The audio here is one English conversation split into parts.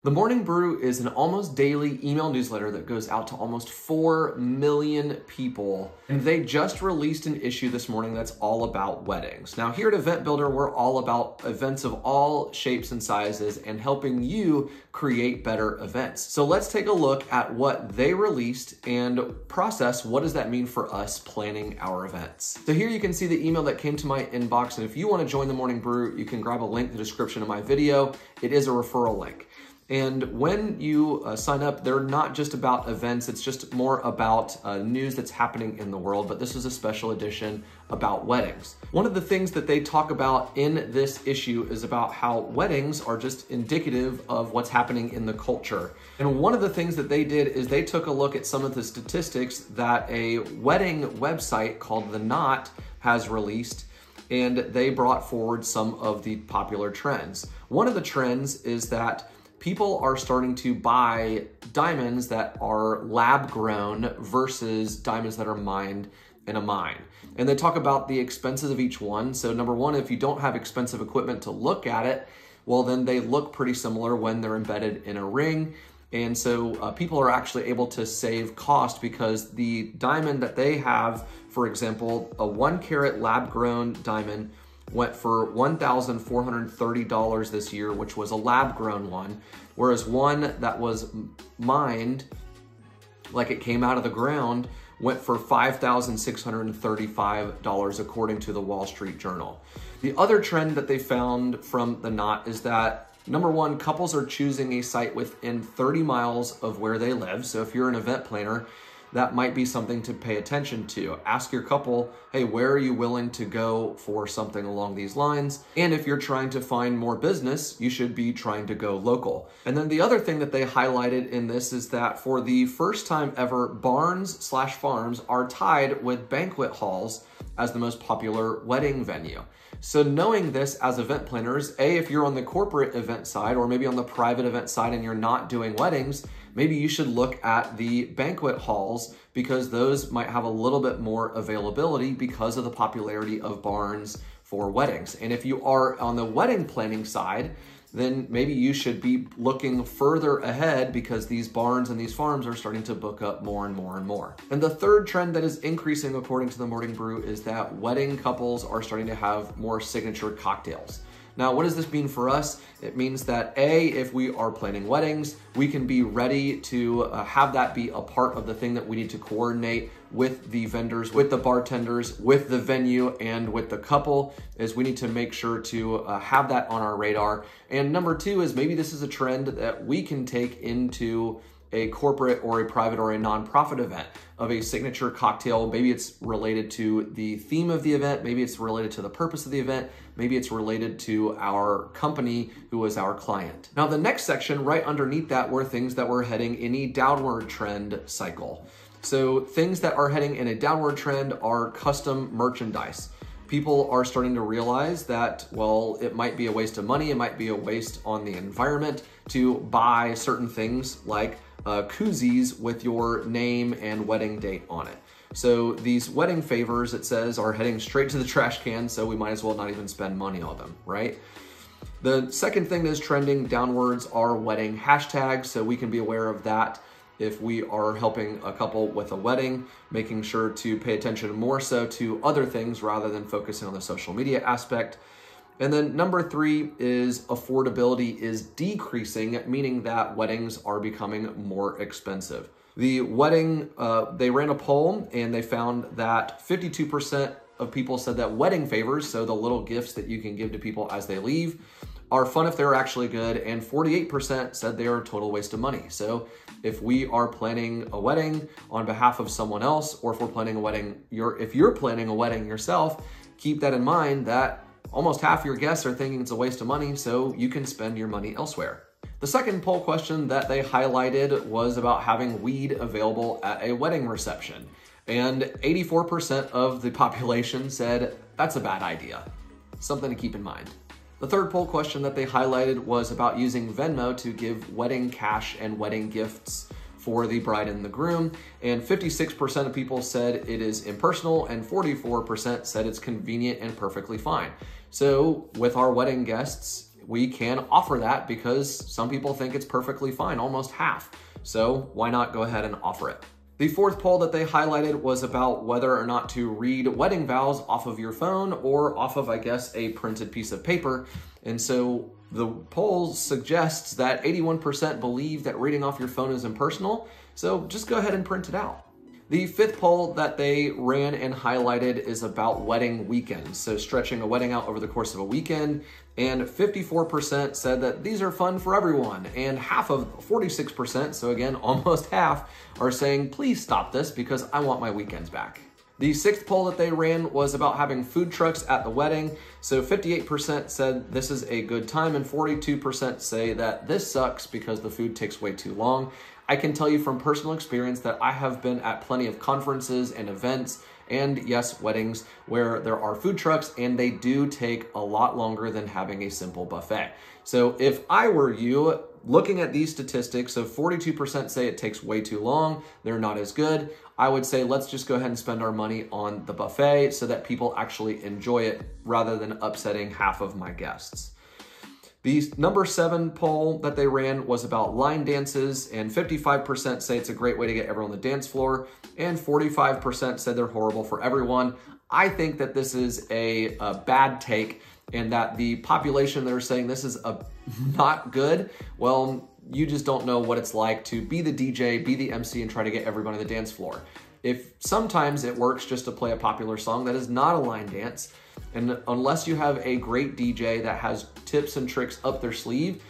The Morning Brew is an almost daily email newsletter that goes out to almost 4 million people. And they just released an issue this morning that's all about weddings. Now, here at Event Builder, we're all about events of all shapes and sizes and helping you create better events. So let's take a look at what they released and process what does that mean for us planning our events. So here you can see the email that came to my inbox. And if you want to join the Morning Brew, you can grab a link in the description of my video. It is a referral link. And when you sign up, they're not just about events, it's just more about news that's happening in the world, but this is a special edition about weddings. One of the things that they talk about in this issue is about how weddings are just indicative of what's happening in the culture. And one of the things that they did is they took a look at some of the statistics that a wedding website called The Knot has released, and they brought forward some of the popular trends. One of the trends is that people are starting to buy diamonds that are lab grown versus diamonds that are mined in a mine. And they talk about the expenses of each one. So number one, if you don't have expensive equipment to look at it, well, then they look pretty similar when they're embedded in a ring. And so people are actually able to save cost because the diamond that they have, for example, a 1 carat lab grown diamond went for $1,430 this year, which was a lab-grown one, whereas one that was mined, like it came out of the ground, went for $5,635 according to the Wall Street Journal. The other trend that they found from The Knot is that, number one, couples are choosing a site within 30 miles of where they live. So if you're an event planner, that might be something to pay attention to. Ask your couple, hey, where are you willing to go for something along these lines? And if you're trying to find more business, you should be trying to go local. And then the other thing that they highlighted in this is that for the first time ever, barns/farms are tied with banquet halls as the most popular wedding venue. So knowing this as event planners, if you're on the corporate event side or maybe on the private event side and you're not doing weddings, maybe you should look at the banquet halls because those might have a little bit more availability because of the popularity of barns for weddings. And if you are on the wedding planning side, then maybe you should be looking further ahead because these barns and these farms are starting to book up more and more and more. And the third trend that is increasing according to the Morning Brew is that wedding couples are starting to have more signature cocktails. Now, what does this mean for us? It means that if we are planning weddings, we can be ready to have that be a part of the thing that we need to coordinate with the vendors, with the bartenders, with the venue, and with the couple, is we need to make sure to have that on our radar. And number two is maybe this is a trend that we can take into a corporate or a private or a nonprofit event of a signature cocktail. Maybe it's related to the theme of the event. Maybe it's related to the purpose of the event. Maybe it's related to our company who is our client. Now, the next section right underneath that were things that were heading in a downward trend cycle. So things that are heading in a downward trend are custom merchandise. People are starting to realize that, well, it might be a waste of money. It might be a waste on the environment to buy certain things like koozies with your name and wedding date on it. So these wedding favors, it says, are heading straight to the trash can, so we might as well not even spend money on them, right? The second thing that is trending downwards are wedding hashtags, so we can be aware of that if we are helping a couple with a wedding, making sure to pay attention more so to other things rather than focusing on the social media aspect. And then number three is affordability is decreasing, meaning that weddings are becoming more expensive. The wedding, they ran a poll and they found that 52% of people said that wedding favors, so the little gifts that you can give to people as they leave, are fun if they're actually good, and 48% said they are a total waste of money. So if we are planning a wedding on behalf of someone else, or if we're planning a wedding, if you're planning a wedding yourself, keep that in mind that almost half your guests are thinking it's a waste of money, so you can spend your money elsewhere. The second poll question that they highlighted was about having weed available at a wedding reception. And 84% of the population said that's a bad idea. Something to keep in mind. The third poll question that they highlighted was about using Venmo to give wedding cash and wedding gifts for the bride and the groom. And 56% of people said it is impersonal and 44% said it's convenient and perfectly fine. So with our wedding guests, we can offer that because some people think it's perfectly fine, almost half. So why not go ahead and offer it? The fourth poll that they highlighted was about whether or not to read wedding vows off of your phone or off of, I guess, a printed piece of paper. And so the poll suggests that 81% believe that reading off your phone is impersonal. So just go ahead and print it out. The fifth poll that they ran and highlighted is about wedding weekends. So stretching a wedding out over the course of a weekend. And 54% said that these are fun for everyone. And half of 46%, so again, almost half, are saying, please stop this because I want my weekends back. The sixth poll that they ran was about having food trucks at the wedding. So 58% said this is a good time and 42% say that this sucks because the food takes way too long. I can tell you from personal experience that I have been at plenty of conferences and events and yes, weddings where there are food trucks and they do take a lot longer than having a simple buffet. So if I were you, looking at these statistics, so 42% say it takes way too long, they're not as good, I would say let's just go ahead and spend our money on the buffet so that people actually enjoy it rather than upsetting half of my guests. The number 7 poll that they ran was about line dances, and 55% say it's a great way to get everyone on the dance floor, and 45% said they're horrible for everyone. I think that this is a bad take, and that the population that are saying this is not good, well, you just don't know what it's like to be the DJ, be the MC, and try to get everyone on the dance floor. If sometimes it works just to play a popular song, that is not a line dance. And unless you have a great DJ that has tips and tricks up their sleeve,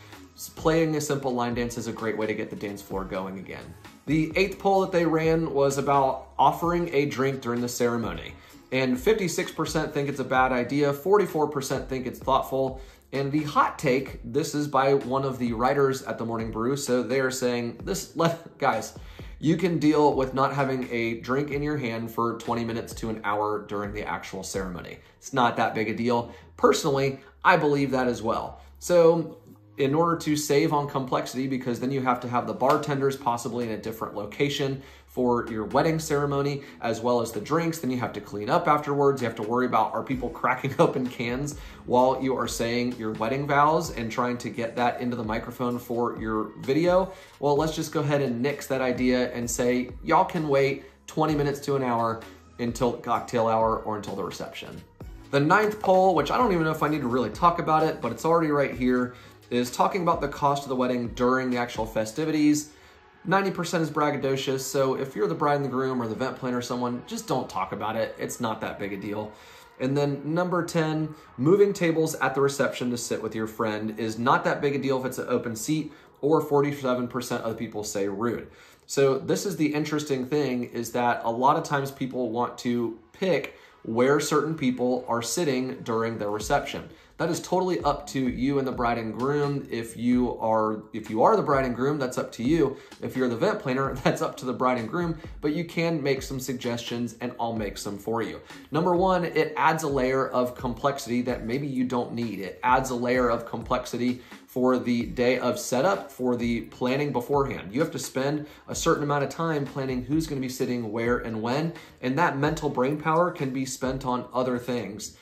playing a simple line dance is a great way to get the dance floor going again. The 8th poll that they ran was about offering a drink during the ceremony. And 56% think it's a bad idea, 44% think it's thoughtful. And the hot take, this is by one of the writers at the Morning Brew, so they are saying, guys, you can deal with not having a drink in your hand for 20 minutes to an hour during the actual ceremony. It's not that big a deal. Personally, I believe that as well. So in order to save on complexity, because then you have to have the bartenders possibly in a different location for your wedding ceremony, as well as the drinks, then you have to clean up afterwards. You have to worry about, are people cracking open cans while you are saying your wedding vows and trying to get that into the microphone for your video? Well, let's just go ahead and nix that idea and say, y'all can wait 20 minutes to an hour until cocktail hour or until the reception. The 9th poll, which I don't even know if I need to really talk about it, but it's already right here, is talking about the cost of the wedding during the actual festivities. 90% is braggadocious, so if you're the bride and the groom or the event planner or someone, just don't talk about it. It's not that big a deal. And then number 10, moving tables at the reception to sit with your friend is not that big a deal if it's an open seat, or 47% of the people say rude. So this is the interesting thing, is that a lot of times people want to pick where certain people are sitting during their reception. That is totally up to you and the bride and groom. If you are the bride and groom, that's up to you. If you're the event planner, that's up to the bride and groom, but you can make some suggestions and I'll make some for you. Number 1, it adds a layer of complexity that maybe you don't need. It adds a layer of complexity for the day of setup, for the planning beforehand. You have to spend a certain amount of time planning who's gonna be sitting where and when, and that mental brain power can be spent on other things.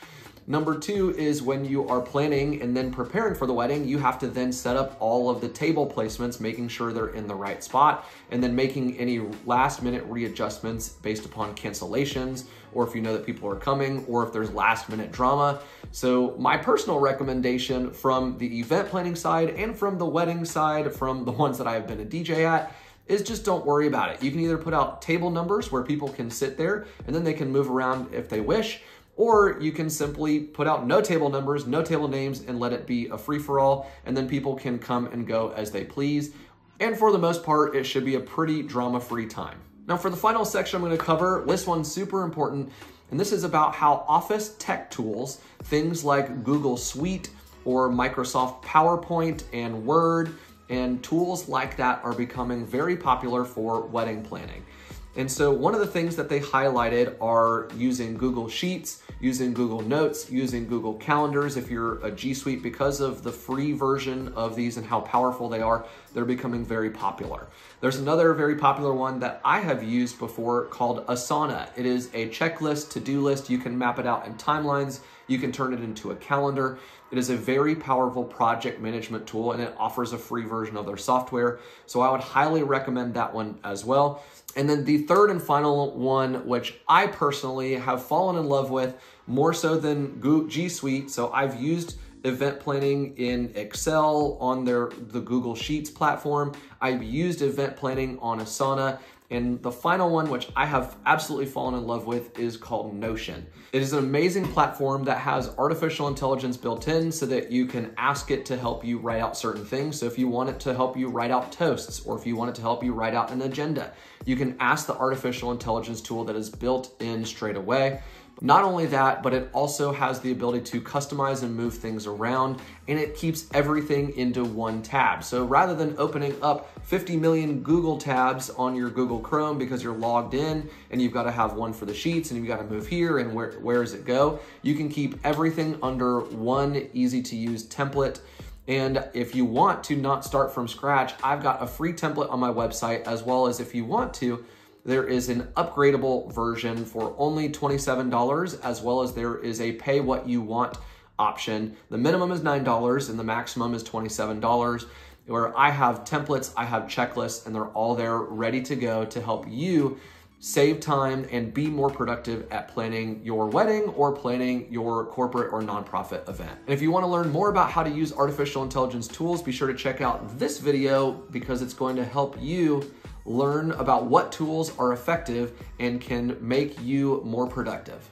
Number 2 is when you are planning and then preparing for the wedding, you have to then set up all of the table placements, making sure they're in the right spot, and then making any last minute readjustments based upon cancellations, or if you know that people are coming, or if there's last minute drama. So my personal recommendation from the event planning side and from the wedding side, from the ones that I've been a DJ at, is just don't worry about it. You can either put out table numbers where people can sit there and then they can move around if they wish, or you can simply put out no table numbers, no table names, and let it be a free-for-all, and then people can come and go as they please. And for the most part, it should be a pretty drama-free time. Now for the final section I'm gonna cover, this one's super important, and this is about how office tech tools, things like Google Suite or Microsoft PowerPoint and Word, and tools like that are becoming very popular for wedding planning. And so one of the things that they highlighted are using Google Sheets, using Google Notes, using Google Calendars. If you're a G Suite, because of the free version of these and how powerful they are, they're becoming very popular. There's another very popular one that I have used before called Asana. It is a checklist, to-do list. You can map it out in timelines. You can turn it into a calendar. It is a very powerful project management tool, and it offers a free version of their software. So I would highly recommend that one as well. And then the third and final one, which I personally have fallen in love with more so than G Suite. So I've used event planning in Excel on the Google Sheets platform. I've used event planning on Asana. And the final one, which I have absolutely fallen in love with, is called Notion. It is an amazing platform that has artificial intelligence built in so that you can ask it to help you write out certain things. So if you want it to help you write out toasts, or if you want it to help you write out an agenda, you can ask the artificial intelligence tool that is built in straight away. Not only that, but it also has the ability to customize and move things around, and it keeps everything into one tab. So rather than opening up 50 million Google tabs on your Google Chrome because you're logged in and you've got to have one for the sheets and you've got to move here and where does it go, you can keep everything under one easy to use template. And if you want to not start from scratch, I've got a free template on my website, as well as if you want to, there is an upgradable version for only $27, as well as there is a pay what you want option. The minimum is $9 and the maximum is $27, where I have templates, I have checklists, and they're all there ready to go to help you save time and be more productive at planning your wedding or planning your corporate or nonprofit event. And if you want to learn more about how to use artificial intelligence tools, be sure to check out this video, because it's going to help you learn about what tools are effective and can make you more productive.